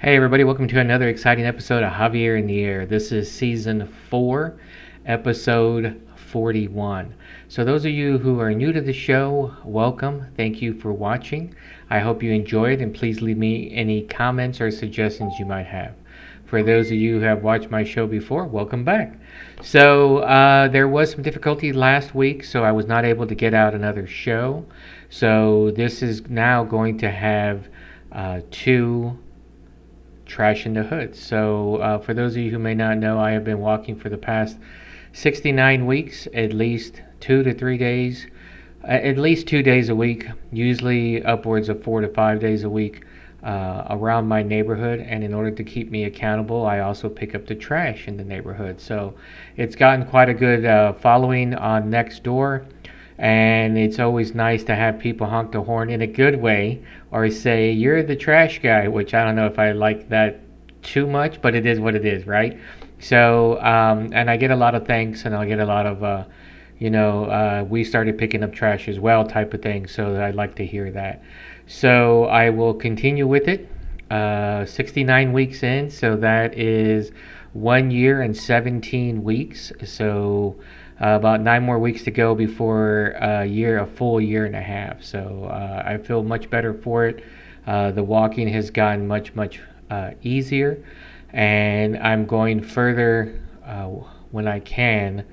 Hey everybody, welcome to another exciting episode of Javier in the Air. This is season 4, episode 41. So those of you who are new to the show, welcome. Thank you for watching. I hope you enjoyed, and please leave me any comments or suggestions you might have. For those of you who have watched my show before, welcome back. So there was some difficulty last week, so I was not able to get out another show. So this is now going to have two Trash in the Hood. So, for those of you who may not know, I have been walking for the past 69 weeks, at least 2 to 3 days, at least 2 days a week, usually upwards of 4 to 5 days a week around my neighborhood. And in order to keep me accountable, I also pick up the trash in the neighborhood. So, it's gotten quite a good following on Nextdoor. And it's always nice to have people honk the horn in a good way or say, "You're the trash guy," which I don't know if I like that too much, but it is what it is, right? So, and I get a lot of thanks, and I'll get a lot of, we started picking up trash as well type of thing. So I'd like to hear that. So I will continue with it. 69 weeks in, so that is 1 year and 17 weeks. So about 9 more weeks to go before a full year and a half. So I feel much better for it. The walking has gotten much easier, and I'm going further when I can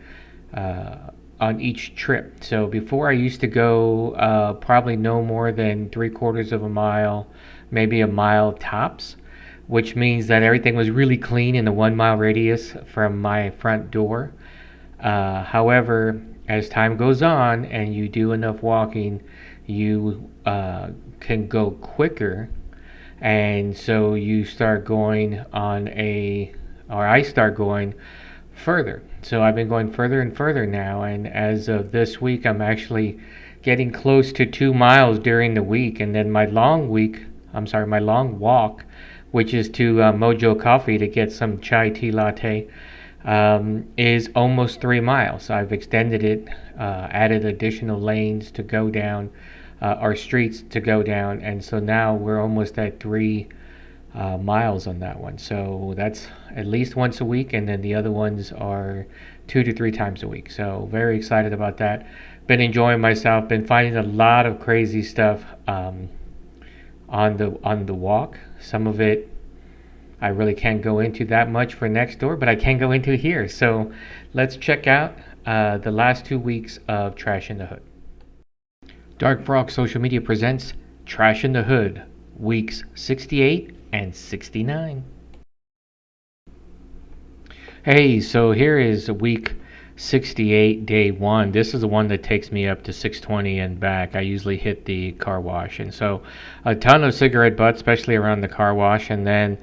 on each trip. So before I used to go probably no more than 3/4 of a mile, maybe a mile tops, which means that everything was really clean in the 1 mile radius from my front door. However, as time goes on and you do enough walking, you can go quicker, and so you start going or I start going further. So I've been going further and further now, and as of this week, I'm actually getting close to 2 miles during the week, and then my long walk, which is to Mojo Coffee to get some chai tea latte, is almost 3 miles. I've extended it, added additional lanes to go down, or streets to go down, and so now we're almost at 3 miles on that one. So that's at least once a week, and then the other ones are 2 to 3 times a week. So very excited about that. Been enjoying myself. Been finding a lot of crazy stuff on the walk. Some of it I really can't go into that much for Nextdoor, but I can go into here. So let's check out the last 2 weeks of Trash in the Hood. Dark Frog Social Media presents Trash in the Hood, weeks 68 and 69. Hey, so here is week 68, day 1. This is the one that takes me up to 620 and back. I usually hit the car wash, and so a ton of cigarette butts, especially around the car wash, and then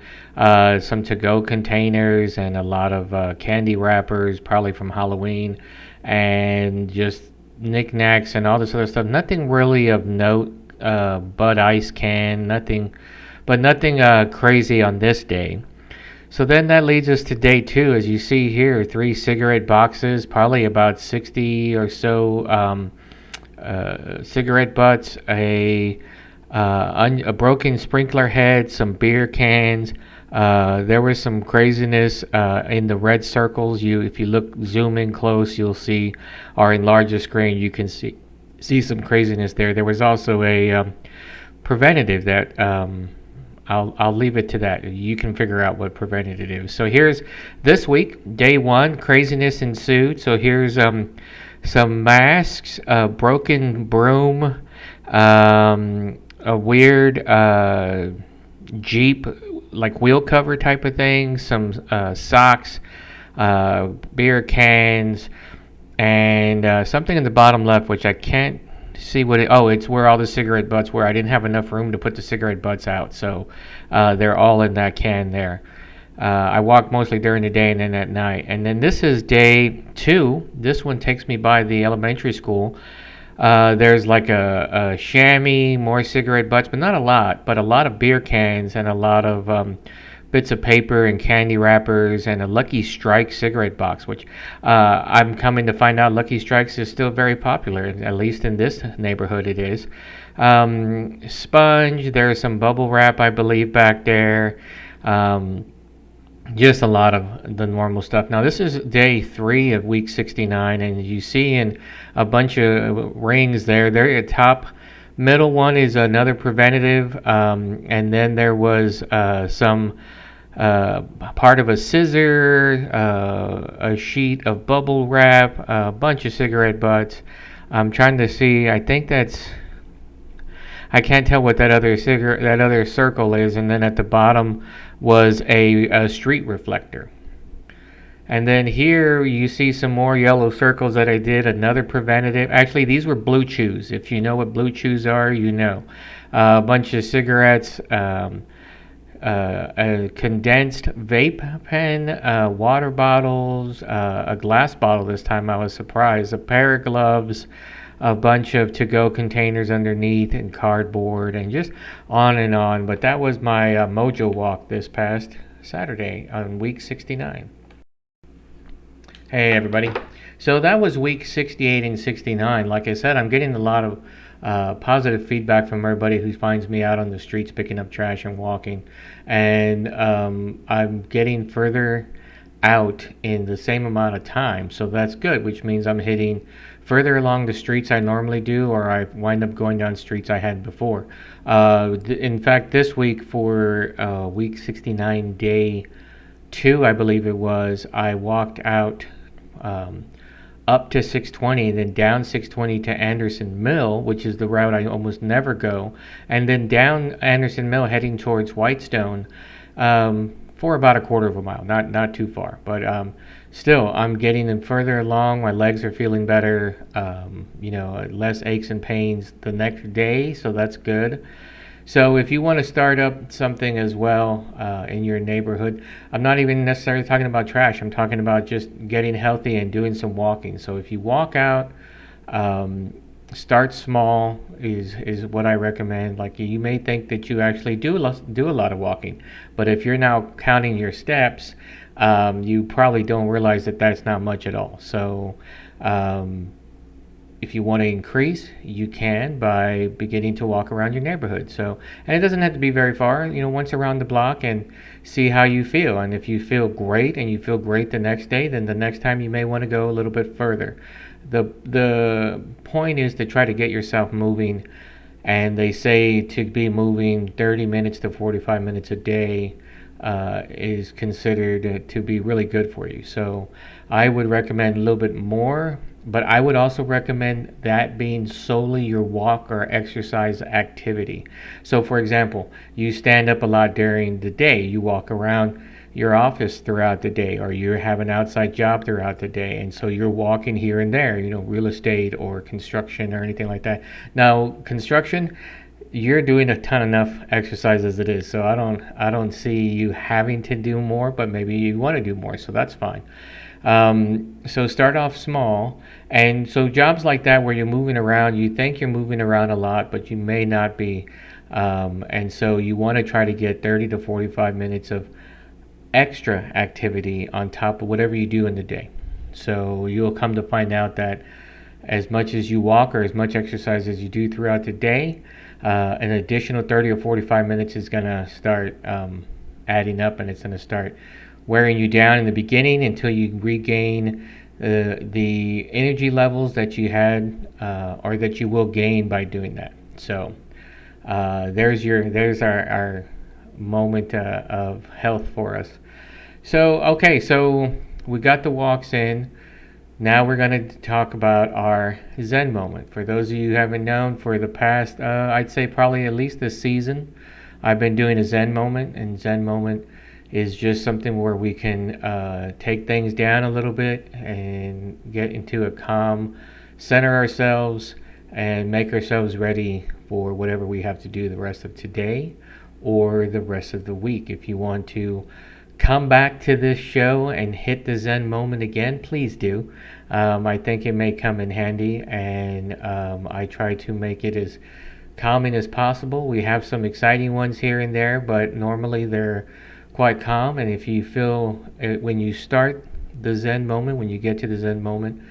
some to-go containers and a lot of candy wrappers, probably from Halloween, and just knickknacks and all this other stuff. Nothing really of note. Bud Ice can, nothing crazy on this day. So then that leads us to day 2. As you see here, 3 cigarette boxes, probably about 60 or so cigarette butts, a broken sprinkler head, some beer cans. There was some craziness in the red circles. If you zoom in close, you'll see, or enlarge the screen, you can see some craziness there. There was also a preventative that I'll leave it to that. You can figure out what preventative is. So here's this week, day 1, craziness ensued. So here's some masks, a broken broom, a weird Jeep like wheel cover type of thing, some socks, beer cans, and something in the bottom left, which I can't see what it's where all the cigarette butts were. I didn't have enough room to put the cigarette butts out, so they're all in that can there. I walk mostly during the day and then at night. And then this is day 2. This one takes me by the elementary school. There's like a chamois, more cigarette butts, but not a lot, but a lot of beer cans and a lot of bits of paper and candy wrappers and a Lucky Strike cigarette box, which I'm coming to find out Lucky Strikes is still very popular, at least in this neighborhood it is. Sponge, there's some bubble wrap, I believe, back there. Um, just a lot of the normal stuff. Now, this is day 3 of week 69, and you see in a bunch of rings there. There at top middle one is another preventative, and then there was some part of a scissor, a sheet of bubble wrap, a bunch of cigarette butts. I'm trying to see. I think that's. I can't tell what that other circle is, and then at the bottom was a street reflector. And then here you see some more yellow circles that I did, another preventative. Actually, these were blue chews. If you know what blue chews are, you know. A bunch of cigarettes, a condensed vape pen, water bottles, a glass bottle this time. I was surprised. A pair of gloves, a bunch of to-go containers underneath, and cardboard, and just on and on. But that was my mojo walk this past Saturday on week 69. Hey everybody. So that was week 68 and 69. Like I said, I'm getting a lot of positive feedback from everybody who finds me out on the streets picking up trash and walking. And I'm getting further out in the same amount of time. So that's good, which means I'm hitting further along the streets I normally do, or I wind up going down streets I had before. In fact, this week for week 69, day 2, I believe it was, I walked out um, up to 620, then down 620 to Anderson Mill, which is the route I almost never go, and then down Anderson Mill heading towards Whitestone for about a quarter of a mile. Not too far, but still, I'm getting them further along. My legs are feeling better, less aches and pains the next day, so that's good. So if you want to start up something as well in your neighborhood, I'm not even necessarily talking about trash. I'm talking about just getting healthy and doing some walking. So if you walk out, um, start small is what I recommend. Like you may think that you actually do a lot of walking, but if you're now counting your steps, you probably don't realize that that's not much at all. So um, if you want to increase, you can by beginning to walk around your neighborhood. So, and it doesn't have to be very far, once around the block and see how you feel. And if you feel great and you feel great the next day, then the next time you may want to go a little bit further. The point is to try to get yourself moving, and they say to be moving 30 minutes to 45 minutes a day is considered to be really good for you. So I would recommend a little bit more, but I would also recommend that being solely your walk or exercise activity. So, for example, you stand up a lot during the day, you walk around your office throughout the day, or you have an outside job throughout the day, and so you're walking here and there, real estate or construction or anything like that. Now, construction, you're doing a ton enough exercise as it is, so I don't see you having to do more, but maybe you want to do more, so that's fine. So start off small, and so jobs like that where you're moving around, you think you're moving around a lot, but you may not be, and so you want to try to get 30 to 45 minutes of extra activity on top of whatever you do in the day. So you'll come to find out that as much as you walk or as much exercise as you do throughout the day, an additional 30 or 45 minutes is going to start adding up, and it's going to start wearing you down in the beginning until you regain the energy levels that you had or that you will gain by doing that. So there's our moment of health for us. So okay, so we got the walks in. Now we're going to talk about our Zen moment. For those of you who haven't known, for the past, I'd say probably at least this season, I've been doing a Zen moment, and Zen moment is just something where we can take things down a little bit and get into a calm, center ourselves, and make ourselves ready for whatever we have to do the rest of today or the rest of the week. If you want to come back to this show and hit the Zen moment again, please do. I think it may come in handy, and I try to make it as calming as possible. We have some exciting ones here and there, but normally they're quite calm. And if you feel when you start the Zen moment, when you get to the Zen moment,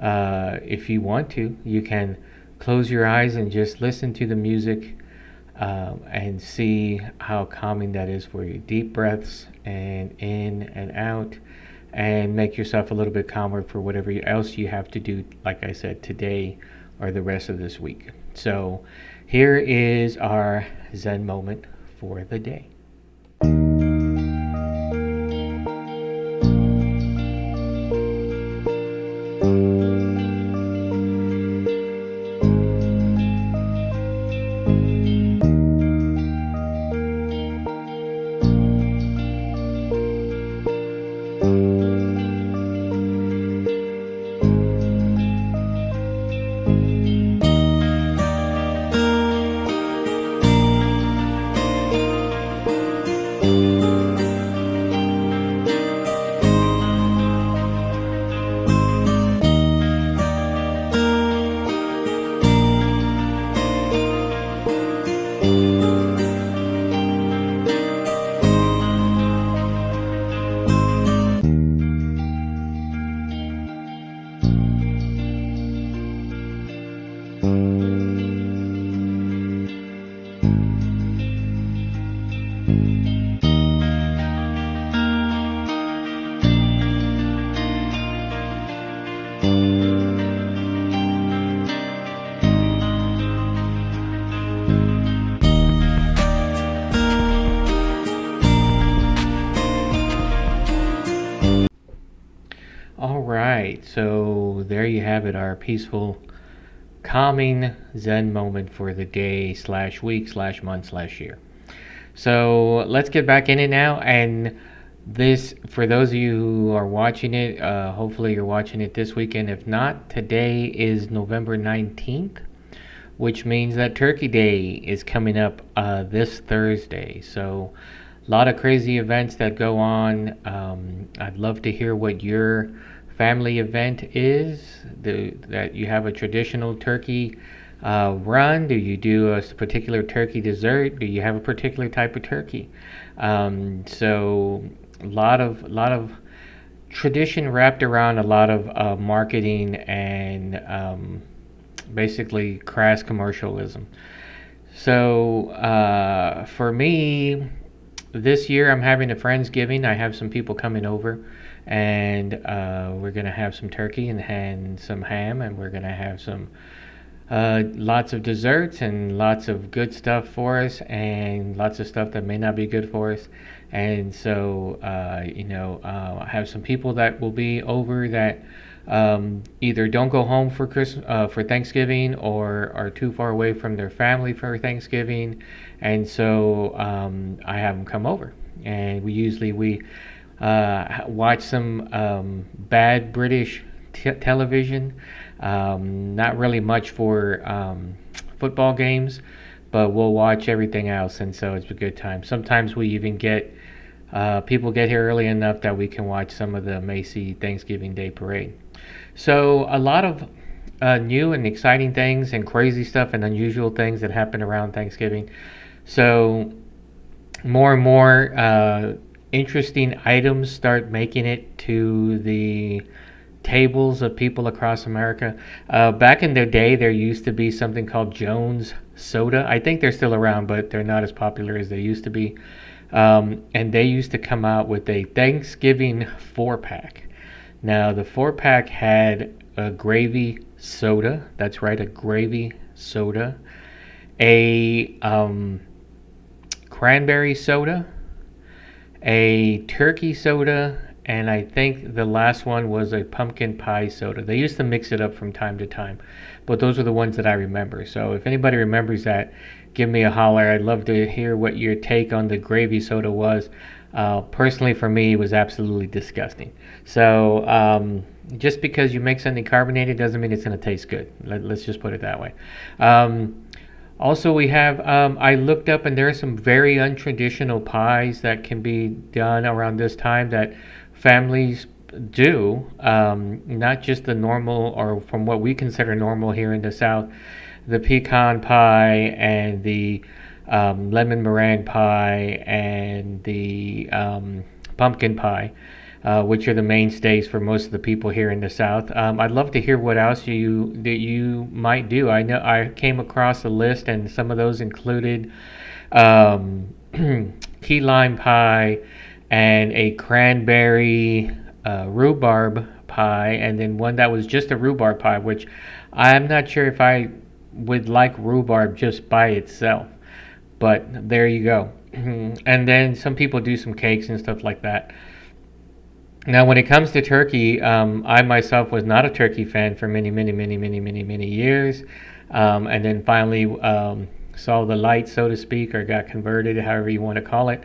if you want to, you can close your eyes and just listen to the music and see how calming that is for you. Deep breaths and in and out, and make yourself a little bit calmer for whatever else you have to do, like I said, today or the rest of this week. So here is our Zen moment for the day. All right, so there you have it, our peaceful, calming Zen moment for the day slash week slash month slash year. So let's get back in it now. And this, for those of you who are watching it, hopefully you're watching it this weekend. If not, today is November 19th, which means that Turkey Day is coming up this Thursday. So a lot of crazy events that go on. I'd love to hear what your family event is. That you have a traditional turkey run? Do you do a particular turkey dessert? Do you have a particular type of turkey? So a lot of tradition wrapped around a lot of marketing and basically crass commercialism. So for me, this year I'm having a Friendsgiving. I have some people coming over, and we're gonna have some turkey and some ham, and we're gonna have some lots of desserts and lots of good stuff for us, and lots of stuff that may not be good for us. And so, I have some people that will be over that either don't go home for for Thanksgiving, or are too far away from their family for Thanksgiving, and so I have them come over, and we watch some bad British television. Not really much for football games, but we'll watch everything else, and so it's a good time. Sometimes we even get people get here early enough that we can watch some of the Macy Thanksgiving Day Parade. So a lot of new and exciting things and crazy stuff and unusual things that happen around Thanksgiving. So more and more interesting items start making it to the tables of people across America. Back in their day, there used to be something called Jones Soda. I think they're still around, but they're not as popular as they used to be. And they used to come out with a Thanksgiving 4-pack. Now, the 4-pack had a gravy soda. That's right, a gravy soda. A cranberry soda. A turkey soda. And I think the last one was a pumpkin pie soda. They used to mix it up from time to time, but those are the ones that I remember. So if anybody remembers that, give me a holler. I'd love to hear what your take on the gravy soda was. Personally, for me, it was absolutely disgusting. So just because you make something carbonated doesn't mean it's going to taste good. Let's just put it that way. Also, we have, I looked up, and there are some very untraditional pies that can be done around this time that families do, not just the normal, or from what we consider normal here in the South, the pecan pie and the lemon meringue pie and the pumpkin pie. which are the mainstays for most of the people here in the South. I'd love to hear what else you might do. I know I came across a list, and some of those included um, key lime pie and a cranberry rhubarb pie, and then one that was just a rhubarb pie, which I'm not sure if I would like rhubarb just by itself. But there you go. And then some people do some cakes and stuff like that. Now, when it comes to turkey, I myself was not a turkey fan for many, many, many, many, many, many years, and then finally saw the light, so to speak, or got converted, however you want to call it.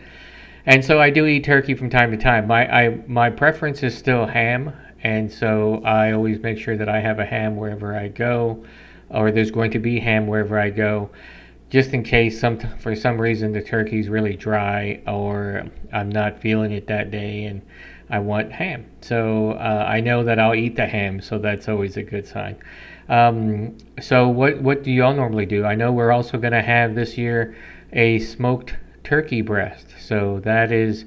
And so I do eat turkey from time to time. My preference is still ham, and so I always make sure that I have a ham wherever I go, or there's going to be ham wherever I go, just in case for some reason the turkey's really dry or I'm not feeling it that day and I want ham. So I know that I'll eat the ham, so that's always a good sign. So what do y'all normally do? I know we're also going to have this year a smoked turkey breast, so that is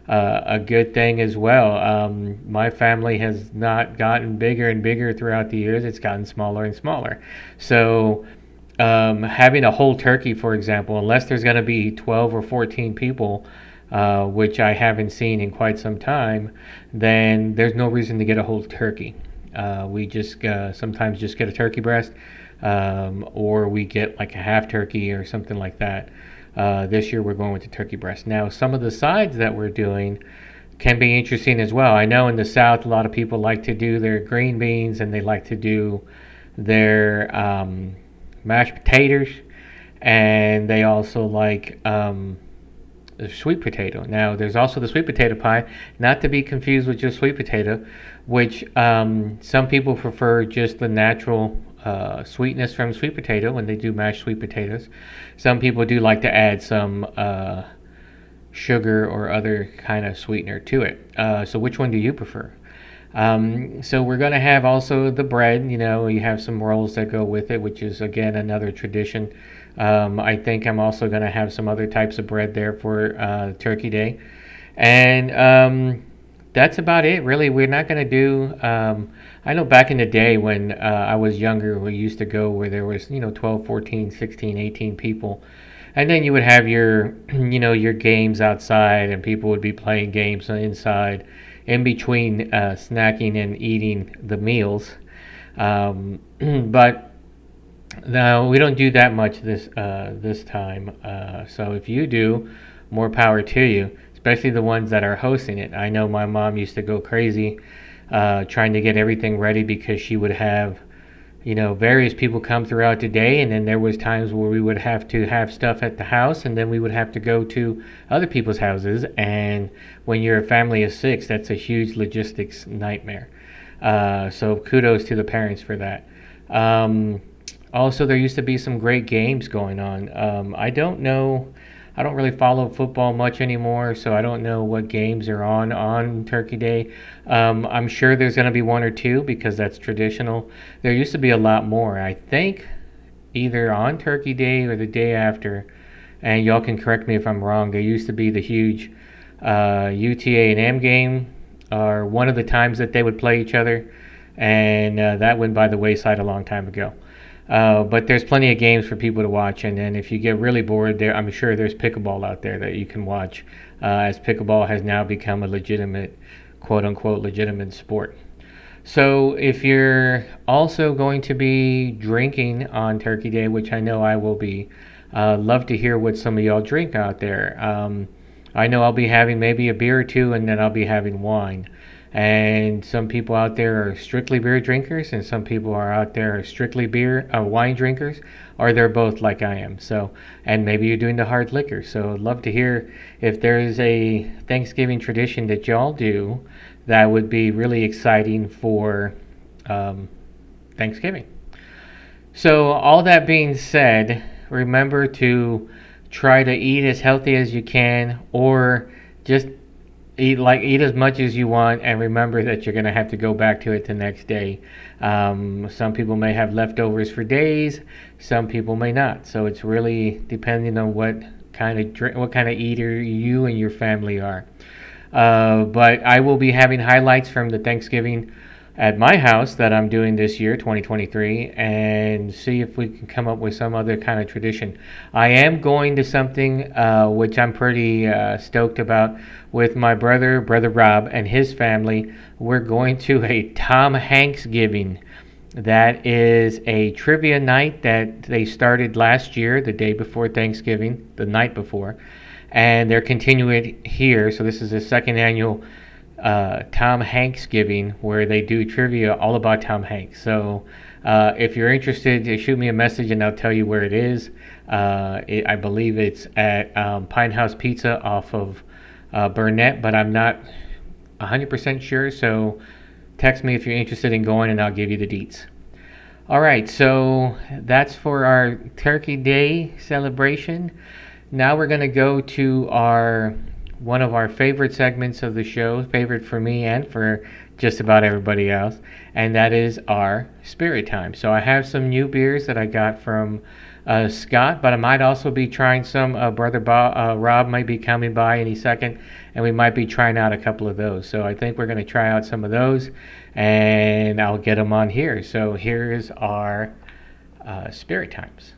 a good thing as well. My family has not gotten bigger and bigger throughout the years; it's gotten smaller and smaller. So having a whole turkey, for example, unless there's going to be 12 or 14 people, which I haven't seen in quite some time, then there's no reason to get a whole turkey. We just sometimes just get a turkey breast, or we get like a half turkey or something like that. This year we're going with the turkey breast. Now, some of the sides that we're doing can be interesting as well. I know in the South a lot of people like to do their green beans and they like to do their mashed potatoes, and they also like the sweet potato. Now, there's also the sweet potato pie, not to be confused with just sweet potato, which some people prefer just the natural sweetness from sweet potato when they do mashed sweet potatoes. Some people do like to add some sugar or other kind of sweetener to it. So, which one do you prefer? So we're going to have also the bread. You know, you have some rolls that go with it, which is again another tradition. I think I'm also going to have some other types of bread there for Turkey Day, and that's about it. Really, we're not going to do. I know back in the day when I was younger, we used to go where there was 12, 14, 16, 18 people. And then you would have your, your games outside, and people would be playing games inside, in between snacking and eating the meals. But no, we don't do that much this time. So if you do, more power to you. Especially the ones that are hosting it. I know my mom used to go crazy trying to get everything ready because she would have various people come throughout the day, and then there was times where we would have to have stuff at the house, and then we would have to go to other people's houses. And when you're a family of six, that's a huge logistics nightmare. So kudos to the parents for that. Also, there used to be some great games going on. I don't really follow football much anymore, so I don't know what games are on Turkey Day. I'm sure there's going to be one or two because that's traditional. There used to be a lot more. I think either on Turkey Day or the day after, and y'all can correct me if I'm wrong. There used to be the huge UTA&M game, or one of the times that they would play each other, and that went by the wayside a long time ago. But there's plenty of games for people to watch, and then if you get really bored, I'm sure there's pickleball out there that you can watch, as pickleball has now become a legitimate, quote unquote, legitimate sport. So if you're also going to be drinking on Turkey Day, which I know I will be, love to hear what some of y'all drink out there. I know I'll be having maybe a beer or two, and then I'll be having wine. And some people out there are strictly beer drinkers, and some people are out there are strictly wine drinkers, or they're both like I am. So, and maybe you're doing the hard liquor. So, I'd love to hear if there's a Thanksgiving tradition that y'all do that would be really exciting for Thanksgiving. So, all that being said, remember to try to eat as healthy as you can, or just eat as much as you want, and remember that you're going to have to go back to it the next day. Some people may have leftovers for days, some people may not. So it's really depending on what kind of eater you and your family are. But I will be having highlights from the Thanksgiving at my house that I'm doing this year, 2023, and see if we can come up with some other kind of tradition. I am going to something which I'm pretty stoked about with my brother Rob, and his family. We're going to a Tom Hanks giving. That is a trivia night that they started last year, the day before Thanksgiving, the night before, and they're continuing it here. So this is the second annual Tom Hanks giving where they do trivia all about Tom Hanks. So if you're interested, shoot me a message and I'll tell you where it is. I believe it's at Pine House Pizza off of Burnett, but I'm not 100% sure. So text me if you're interested in going and I'll give you the deets. All right, so that's for our Turkey Day celebration. Now we're going to go to our one of our favorite segments of the show, favorite for me and for just about everybody else, and that is our Spirit Time. So I have some new beers that I got from Scott, but I might also be trying some. Rob might be coming by any second, and we might be trying out a couple of those. So I think we're going to try out some of those, and I'll get them on here. So here's our Spirit Times.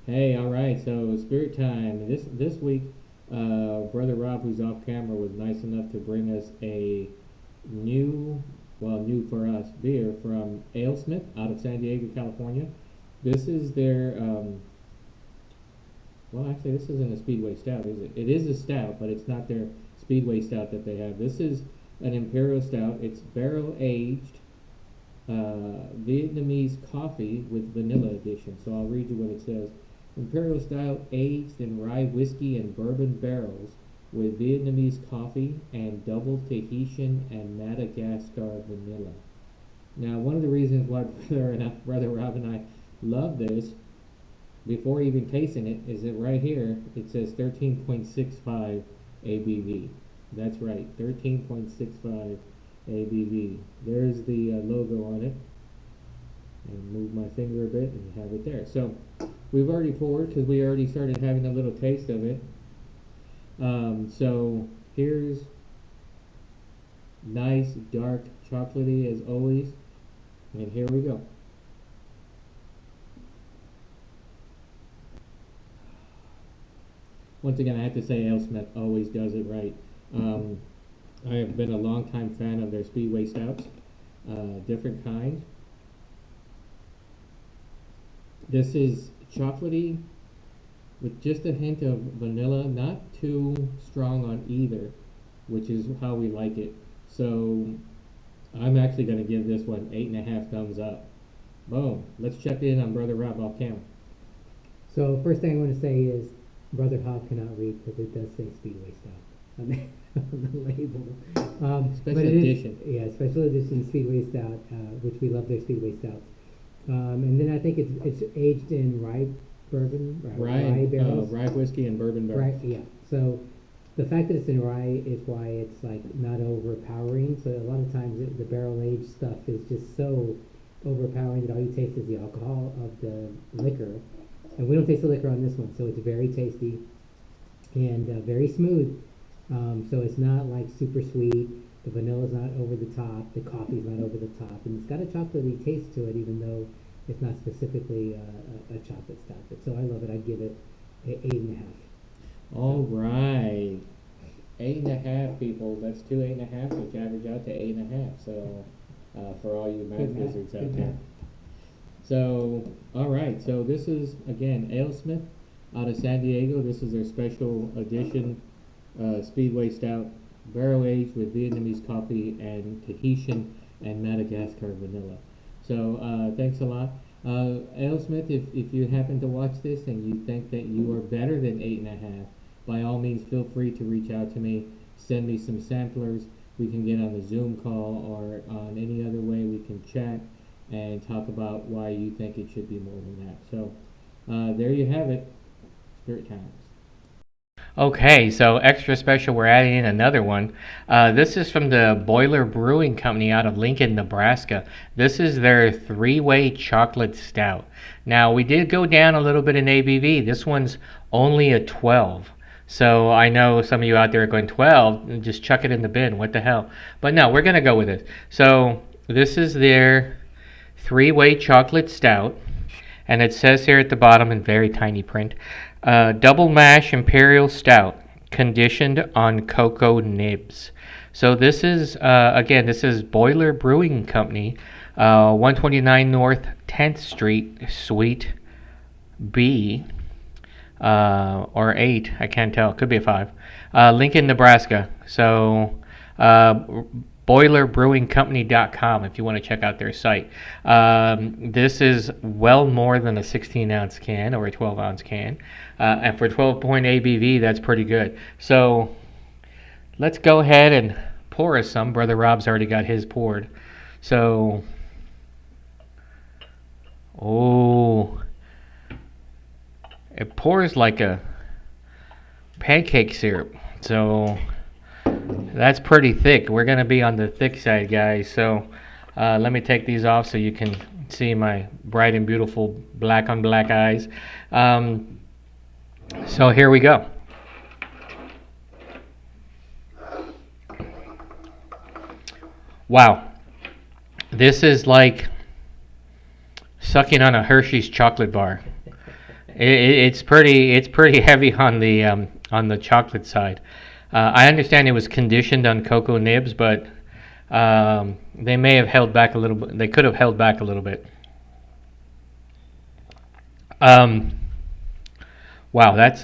Hey, all right. So Spirit Time. This week, Brother Rob, who's off camera, was nice enough to bring us a new, well, new for us, beer from AleSmith out of San Diego, California. This is their, well, actually, this isn't a Speedway Stout, is it? It is a stout, but it's not their Speedway Stout that they have. This is an Imperial Stout. It's barrel aged Vietnamese coffee with vanilla addition. So I'll read you what it says. Imperial style aged in rye whiskey and bourbon barrels with Vietnamese coffee and double Tahitian and Madagascar vanilla. Now, one of the reasons why Brother Rob and I love this, before even tasting it, is that right here it says 13.65 ABV. That's right, 13.65 ABV. There's the logo on it. And move my finger a bit and you have it there. So we've already poured because we already started having a little taste of it. So here's nice dark chocolatey as always. And here we go. Once again, I have to say AleSmith always does it right. I have been a long time fan of their Speedway Stouts, different kinds. This is chocolatey with just a hint of vanilla, not too strong on either, which is how we like it. So I'm actually going to give this one 8.5 thumbs up. Boom. Let's check in on Brother Rob off camera. So first thing I want to say is Brother Hob cannot read because it does say Speedway Stout on the label. Special edition. Yeah, special edition Speedway Stout, which we love their Speedway Stouts. And then I think it's aged in rye bourbon, rye barrels. Rye whiskey and bourbon barrels. Right, yeah. So the fact that it's in rye is why it's like not overpowering. So a lot of times the barrel aged stuff is just so overpowering that all you taste is the alcohol of the liquor. And we don't taste the liquor on this one, so it's very tasty and very smooth. So it's not like super sweet. The vanilla's not over the top. The coffee's not over the top, and it's got a chocolatey taste to it, even though it's not specifically a chocolate stout. But so I love it. I'd give it 8.5. All right. 8.5 people. That's two 8.5, which average out to 8.5. So for all you math wizards out there. So, all right. So this is again AleSmith out of San Diego. This is their special edition Speedway Stout, barrel aged with Vietnamese coffee and Tahitian and Madagascar vanilla. So thanks a lot. AleSmith, if you happen to watch this and you think that you are better than 8.5, by all means feel free to reach out to me. Send me some samplers. We can get on a Zoom call or on any other way we can chat and talk about why you think it should be more than that. So there you have it, Spirit Times. Okay, so extra special, we're adding in another one. This is from the Boiler Brewing Company out of Lincoln, Nebraska. This is their three-way chocolate stout. Now, we did go down a little bit in ABV. This one's only a 12. So I know some of you out there are going 12, just chuck it in the bin. What the hell? But no, we're going to go with it. So this is their three-way chocolate stout. And it says here at the bottom in very tiny print, double mash imperial stout, conditioned on cocoa nibs. So this is again, this is Boiler Brewing Company, 129 North 10th Street, Suite B, or 8. I can't tell. Could be a 5. Lincoln, Nebraska. So boilerbrewingcompany.com if you want to check out their site. This is well more than a 16-ounce can or a 12-ounce can. And for 12-point ABV, that's pretty good. So let's go ahead and pour us some. Brother Rob's already got his poured. So, oh, it pours like a pancake syrup. So that's pretty thick. We're going to be on the thick side, guys. So let me take these off so you can see my bright and beautiful black on black eyes. So here we go. Wow. This is like sucking on a Hershey's chocolate bar. It's pretty heavy on the chocolate side. I understand it was conditioned on cocoa nibs, but they may have held back a little bit. They could have held back a little bit. Wow, that's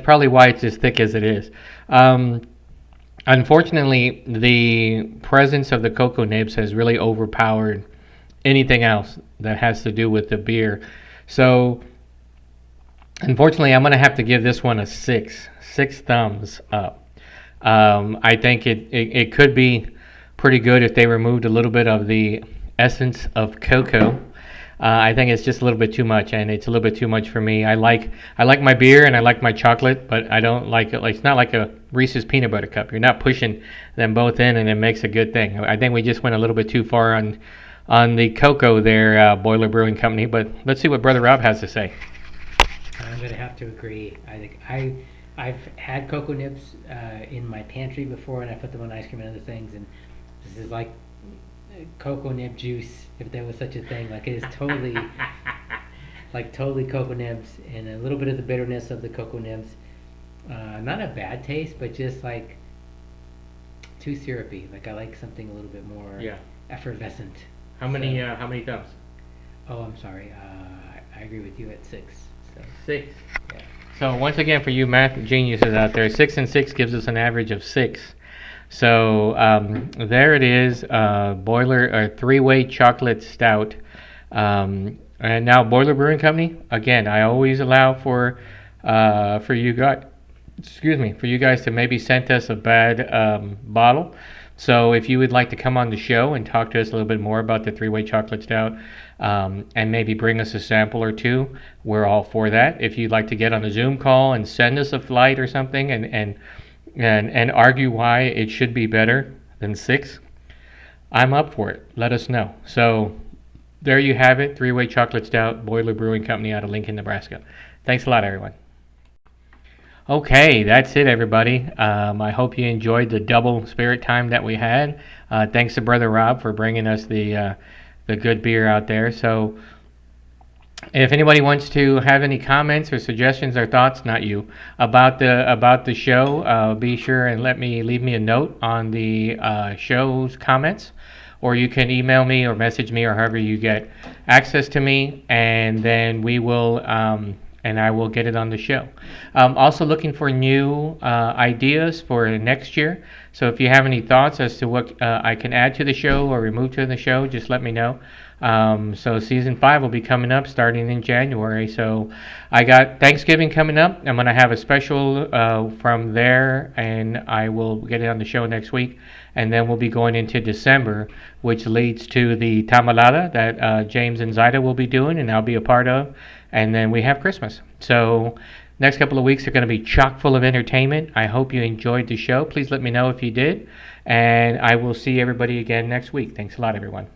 probably why it's as thick as it is. Unfortunately, the presence of the cocoa nibs has really overpowered anything else that has to do with the beer. So, unfortunately, I'm going to have to give this one a 6. 6 thumbs up. I think it could be pretty good if they removed a little bit of the essence of cocoa. I think it's just a little bit too much, and it's a little bit too much for me. I like my beer and I like my chocolate, but I don't like it. Like, it's not like a Reese's peanut butter cup. You're not pushing them both in, and it makes a good thing. I think we just went a little bit too far on the cocoa there, Boiler Brewing Company. But let's see what Brother Rob has to say. I'm gonna have to agree. I think I've had cocoa nibs in my pantry before, and I put them on ice cream and other things, and this is like cocoa nib juice, if there was such a thing. Like, it is totally, like, totally cocoa nibs, and a little bit of the bitterness of the cocoa nibs. Not a bad taste, but just like too syrupy. Like, I like something a little bit more effervescent. How many thumbs? Oh, I'm sorry. I agree with you at 6. So. 6. Yeah. So once again, for you math geniuses out there, 6 and 6 gives us an average of 6. So there it is, Boiler or three-way chocolate stout. And now Boiler Brewing Company. Again, I always allow for you guys, for you guys to maybe send us a bad bottle. So if you would like to come on the show and talk to us a little bit more about the three-way chocolate stout, and maybe bring us a sample or two, we're all for that. If you'd like to get on a Zoom call and send us a flight or something and argue why it should be better than 6, I'm up for it. Let us know. So there you have it, three-way chocolate stout, Boiler Brewing Company out of Lincoln, Nebraska. Thanks a lot, everyone. Okay, that's it, everybody. I hope you enjoyed the double spirit time that we had. Thanks to Brother Rob for bringing us the good beer out there. So if anybody wants to have any comments or suggestions or thoughts, not you, about the show, be sure and leave me a note on the show's comments, or you can email me or message me, or however you get access to me, and then we will and I will get it on the show. Also looking for new ideas for next year. So if you have any thoughts as to what I can add to the show or remove to the show, just let me know. So season 5 will be coming up starting in January. So I got Thanksgiving coming up. I'm going to have a special from there, and I will get it on the show next week. And then we'll be going into December, which leads to the Tamalada that James and Zaida will be doing, and I'll be a part of. And then we have Christmas. So Next couple of weeks are going to be chock full of entertainment. I hope you enjoyed the show. Please let me know if you did. And I will see everybody again next week. Thanks a lot, everyone.